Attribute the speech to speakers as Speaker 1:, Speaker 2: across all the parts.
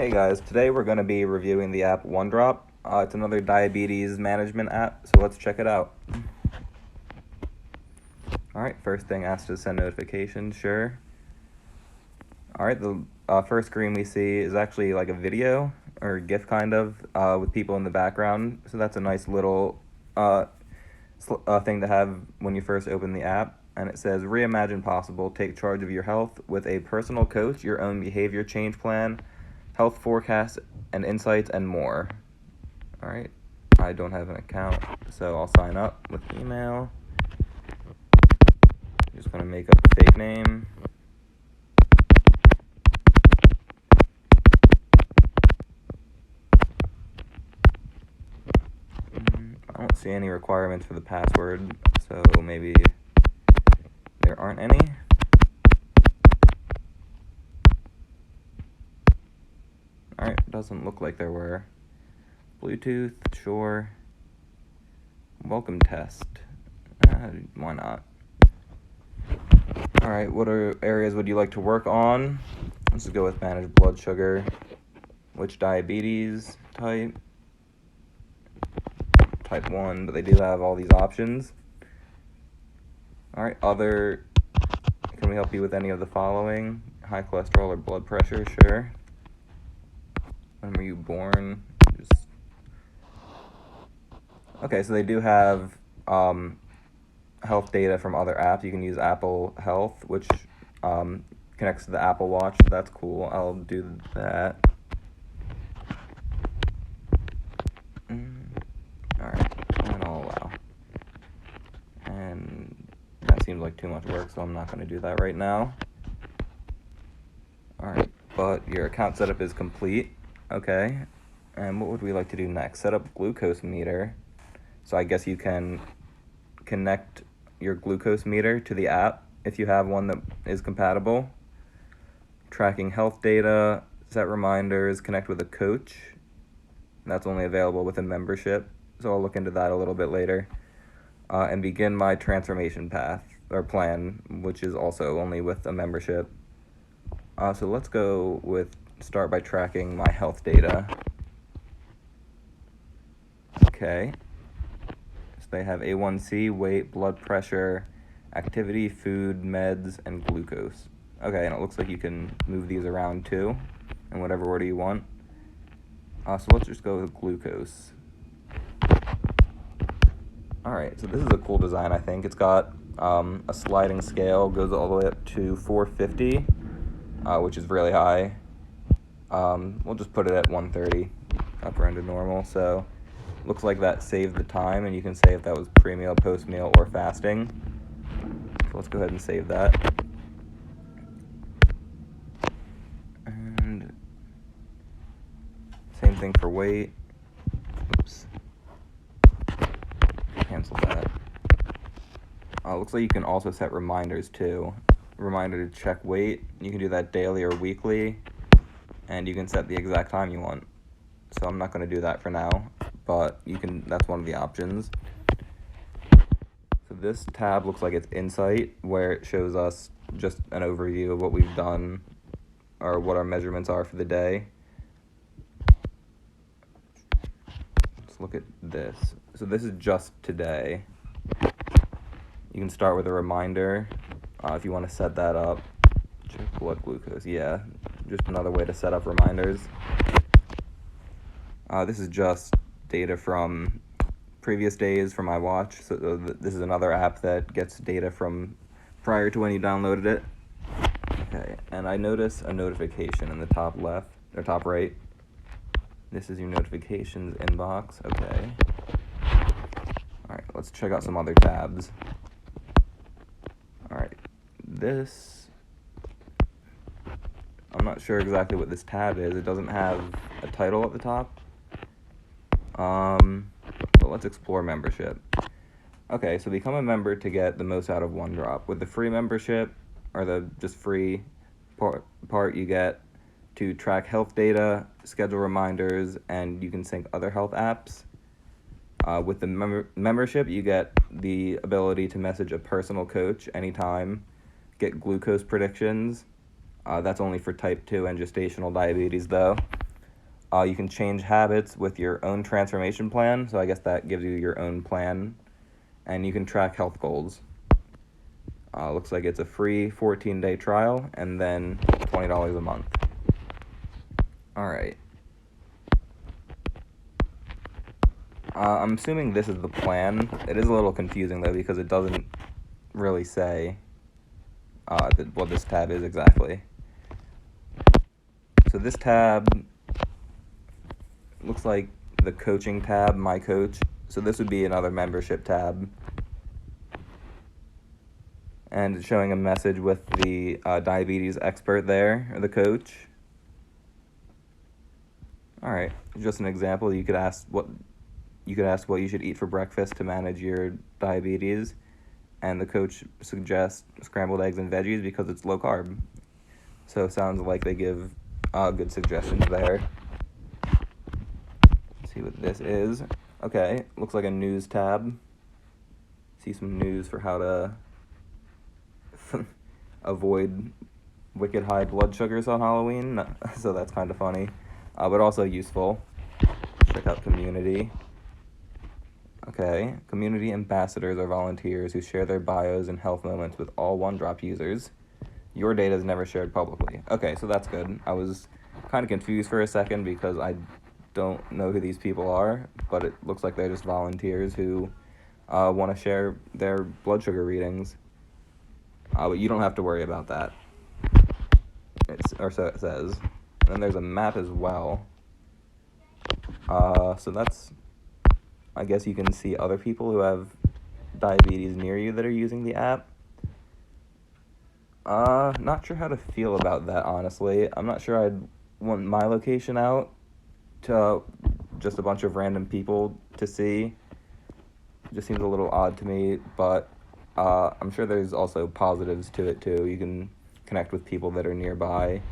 Speaker 1: Hey guys, today we're going to be reviewing the app OneDrop. It's another diabetes management app, so let's check it out. Alright, first thing asks to send notifications, sure. Alright, the first screen we see is actually like a video, or GIF kind of, with people in the background, so that's a nice little thing to have when you first open the app. And it says, reimagine possible, take charge of your health with a personal coach, your own behavior change plan, health forecasts and insights, and more. All right, I don't have an account, so I'll sign up with email. Just gonna make up a fake name. I don't see any requirements for the password, so maybe there aren't any. Alright, doesn't look like there were. Bluetooth, sure. Welcome test. Why not? Alright, what areas would you like to work on? Let's go with manage blood sugar. Which diabetes type? Type 1, but they do have all these options. Alright, other. Can we help you with any of the following? High cholesterol or blood pressure? Sure. When were you born? Okay, so they do have health data from other apps. You can use Apple Health, which connects to the Apple Watch, so that's cool. I'll do that. Alright, and I'll allow. And that seems like too much work, so I'm not going to do that right now. Alright, but your account setup is complete. Okay, and what would we like to do next? Set up glucose meter. So I guess you can connect your glucose meter to the app if you have one that is compatible. Tracking health data, set reminders, connect with a coach. That's only available with a membership, so I'll look into that a little bit later. And begin my transformation path or plan, which is also only with a membership. So let's go with start by tracking my health data. Okay. So they have A1C, weight, blood pressure, activity, food, meds, and glucose. Okay, and it looks like you can move these around too, in whatever order you want. So let's just go with glucose. Alright, so this is a cool design, I think. It's got a sliding scale, goes all the way up to 450, which is really high. We'll just put it at 130, upper end of normal. So looks like that saved the time, and you can say if that was pre-meal, post-meal, or fasting. So let's go ahead and save that. And same thing for weight. Oops. Cancel that. Looks like you can also set reminders too. Reminder to check weight. You can do that daily or weekly, and you can set the exact time you want. So I'm not going to do that for now, but you can. That's one of the options. So this tab looks like it's Insight, where it shows us just an overview of what we've done or what our measurements are for the day. Let's look at this. So this is just today. You can start with a reminder if you want to set that up. Check blood glucose. Yeah, just another way to set up reminders. This is just data from previous days from my watch. So this is another app that gets data from prior to when you downloaded it. Okay, and I notice a notification in the top left or top right. This is your notifications inbox. Okay. All right, let's check out some other tabs. All right, this, I'm not sure exactly what this tab is. It doesn't have a title at the top. But let's explore membership. Okay, so become a member to get the most out of OneDrop. With the free membership, or the just free part, you get to track health data, schedule reminders, and you can sync other health apps. With the membership, you get the ability to message a personal coach anytime, get glucose predictions. That's only for type 2 and gestational diabetes, though. You can change habits with your own transformation plan, so I guess that gives you your own plan, and you can track health goals. Looks like it's a free 14-day trial, and then $20 a month. Alright. I'm assuming this is the plan. It is a little confusing, though, because it doesn't really say what this tab is exactly. So this tab looks like the coaching tab, My Coach. So this would be another membership tab. And it's showing a message with the diabetes expert there, or the coach. Alright, just an example, you could ask what you should eat for breakfast to manage your diabetes, and the coach suggests scrambled eggs and veggies because it's low carb. So it sounds like they give good suggestions there. Let's see what this is. Okay, looks like a news tab. See some news for how to avoid wicked high blood sugars on Halloween. So that's kind of funny, but also useful. Check out community. Okay, community ambassadors are volunteers who share their bios and health moments with all OneDrop users. Your data is never shared publicly. Okay, so that's good. I was kind of confused for a second because I don't know who these people are, but it looks like they're just volunteers who want to share their blood sugar readings. But you don't have to worry about that. Or so it says. And then there's a map as well. So that's... I guess you can see other people who have diabetes near you that are using the app. Not sure how to feel about that, honestly. I'm not sure I'd want my location out to just a bunch of random people to see. It just seems a little odd to me, but I'm sure there's also positives to it, too. You can connect with people that are nearby.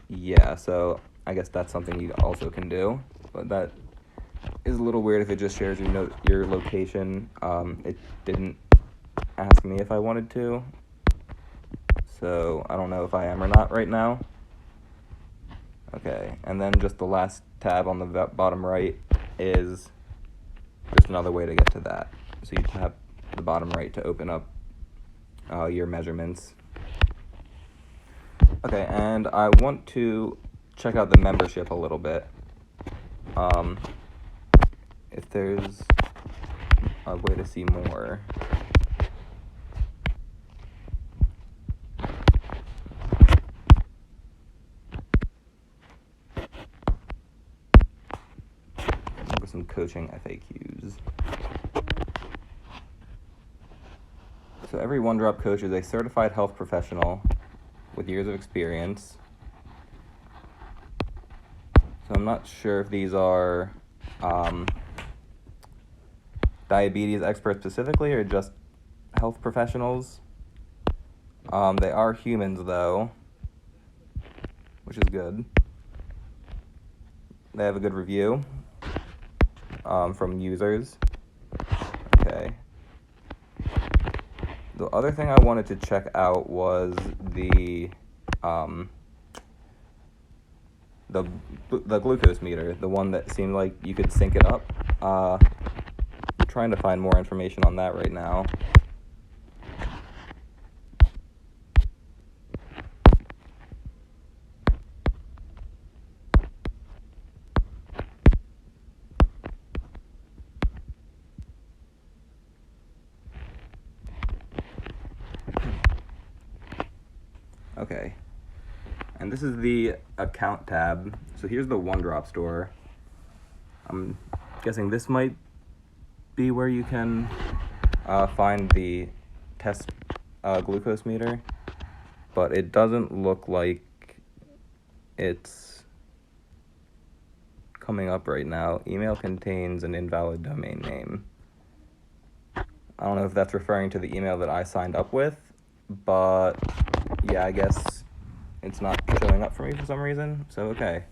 Speaker 1: Yeah, so... I guess that's something you also can do, but that is a little weird if it just shares your location. It didn't ask me if I wanted to, so I don't know if I am or not right now. Okay, and then just the last tab on the bottom right is just another way to get to that. So you tap the bottom right to open up your measurements. Okay, and I want to check out the membership a little bit. If there's a way to see more. Look at some coaching FAQs. So every OneDrop coach is a certified health professional with years of experience. So I'm not sure if these are diabetes experts specifically or just health professionals. They are humans, though, which is good. They have a good review from users. Okay. The other thing I wanted to check out was the glucose meter, the one that seemed like you could sync it up. I'm trying to find more information on that right now. Okay. And this is the account tab. So here's the OneDrop store. I'm guessing this might be where you can find the test glucose meter, but it doesn't look like it's coming up right now. Email contains an invalid domain name. I don't know if that's referring to the email that I signed up with, but yeah, I guess it's not showing up for me for some reason, so okay.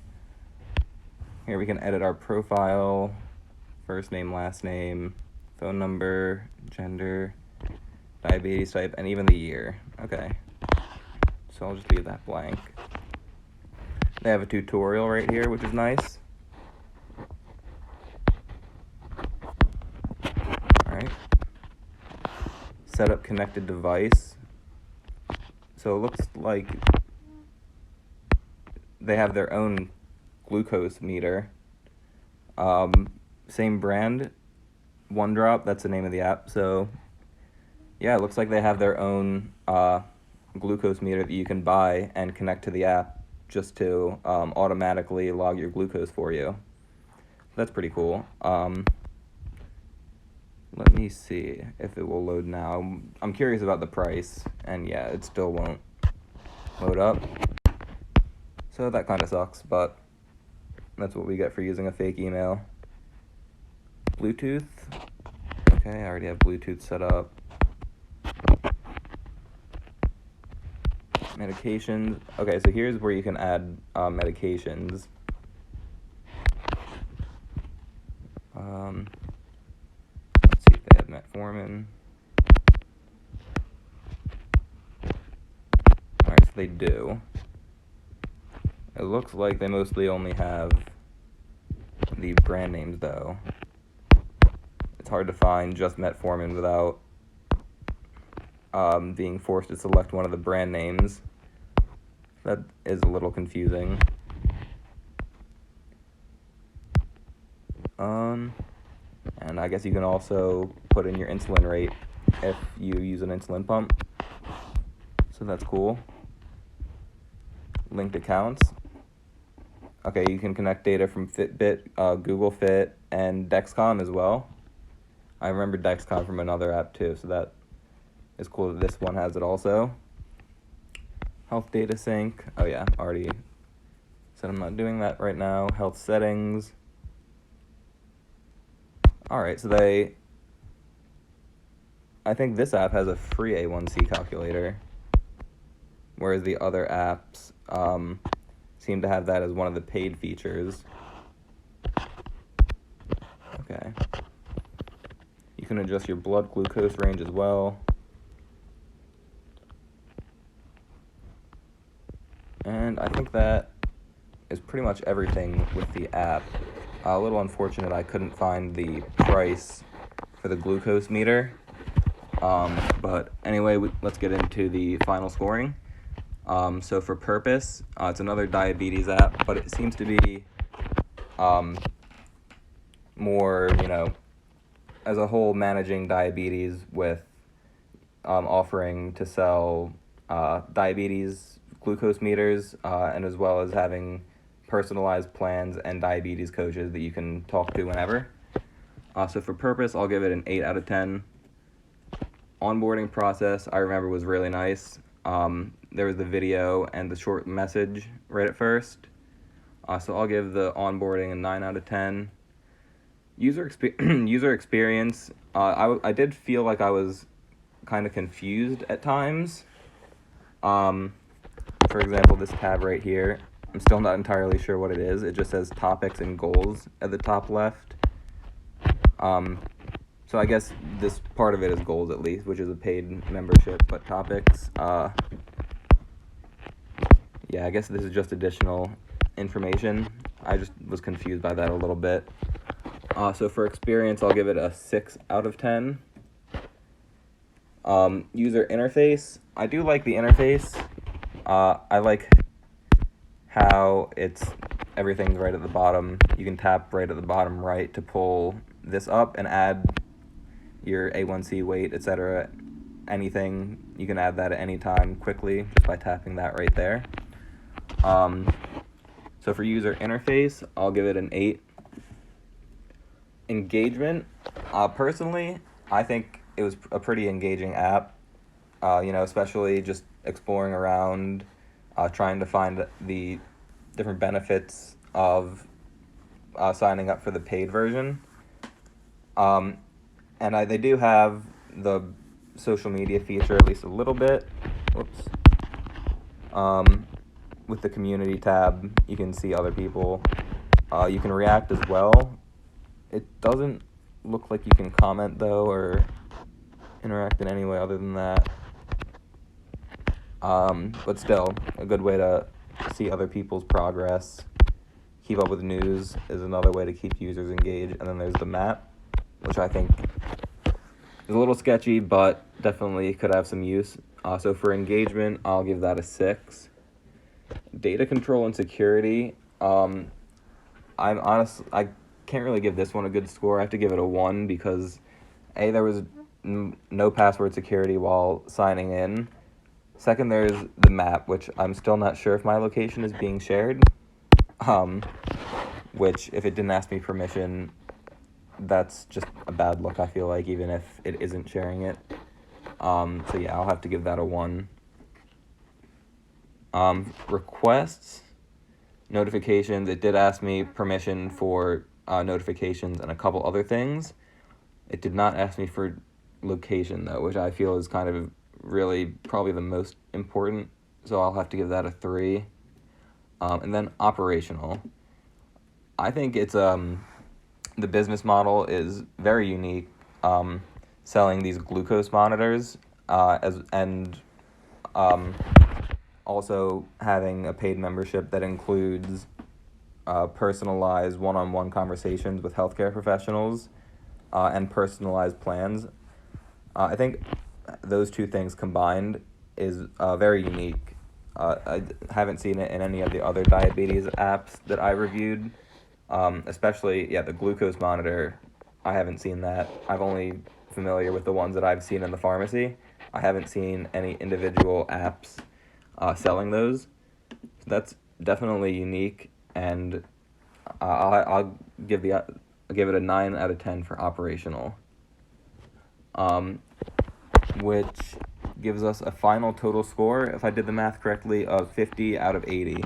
Speaker 1: Here we can edit our profile, first name, last name, phone number, gender, diabetes type, and even the year. Okay. so I'll just leave that blank. They have a tutorial right here, which is nice. Alright. Set up connected device. So it looks like they have their own glucose meter. Same brand, OneDrop, that's the name of the app. So yeah, it looks like they have their own glucose meter that you can buy and connect to the app just to automatically log your glucose for you. That's pretty cool. Let me see if it will load now. I'm curious about the price, and yeah, it still won't load up. So that kind of sucks, but that's what we get for using a fake email. Bluetooth. Okay, I already have Bluetooth set up. Medications. Okay, so here's where you can add medications. Let's see if they have metformin. Alright, so they do. It looks like they mostly only have the brand names, though. It's hard to find just metformin without being forced to select one of the brand names. That is a little confusing. And I guess you can also put in your insulin rate if you use an insulin pump. So that's cool. Linked accounts. Okay, you can connect data from Fitbit, Google Fit, and Dexcom as well. I remember Dexcom from another app too, so that is cool that this one has it also. Health data sync. Oh yeah, already said I'm not doing that right now. Health settings. Alright, so I think this app has a free A1C calculator, whereas the other apps seem to have that as one of the paid features. Okay. You can adjust your blood glucose range as well. And I think that is pretty much everything with the app. A little unfortunate I couldn't find the price for the glucose meter. But anyway, let's get into the final scoring. So for Purpose, it's another diabetes app, but it seems to be more, as a whole, managing diabetes with offering to sell diabetes glucose meters, and as well as having personalized plans and diabetes coaches that you can talk to whenever. So for Purpose, I'll give it an 8 out of 10. Onboarding process, I remember, was really nice. There was the video and the short message right at first. So I'll give the onboarding a 9 out of 10. User experience, I did feel like I was kind of confused at times. For example, this tab right here, I'm still not entirely sure what it is. It just says topics and goals at the top left. So I guess this part of it is goals, at least, which is a paid membership, but topics, yeah, I guess this is just additional information. I just was confused by that a little bit. So for experience, I'll give it a 6 out of 10. User interface, I do like the interface. I like how everything's right at the bottom. You can tap right at the bottom right to pull this up and add your A1C weight, etc. Anything, you can add that at any time quickly just by tapping that right there. So for user interface, I'll give it an 8. Engagement, personally, I think it was a pretty engaging app. Especially just exploring around, trying to find the different benefits of signing up for the paid version. And they do have the social media feature at least a little bit. Whoops. With the community tab, you can see other people. You can react as well. It doesn't look like you can comment, though, or interact in any way other than that. But still, a good way to see other people's progress. Keep up with news is another way to keep users engaged. And then there's the map, which I think is a little sketchy, but definitely could have some use. So for engagement, I'll give that a 6. Data control and security, I can't really give this one a good score. I have to give it a 1 because A, there was no password security while signing in. Second, there's the map, which I'm still not sure if my location is being shared. Which, if it didn't ask me permission, that's just a bad look, I feel like, even if it isn't sharing it. So yeah, I'll have to give that a 1. Requests, notifications, it did ask me permission for notifications and a couple other things. It did not ask me for location, though, which I feel is kind of really probably the most important, so I'll have to give that a 3. And then operational. I think it's the business model is very unique, selling these glucose monitors, also having a paid membership that includes personalized one-on-one conversations with healthcare professionals, and personalized plans. I think those two things combined is very unique. I haven't seen it in any of the other diabetes apps that I reviewed. Especially, the glucose monitor, I haven't seen that. I'm only familiar with the ones that I've seen in the pharmacy. I haven't seen any individual apps selling those. So that's definitely unique, and I'll give it a 9 out of 10 for operational, which gives us a final total score, if I did the math correctly, of 50 out of 80.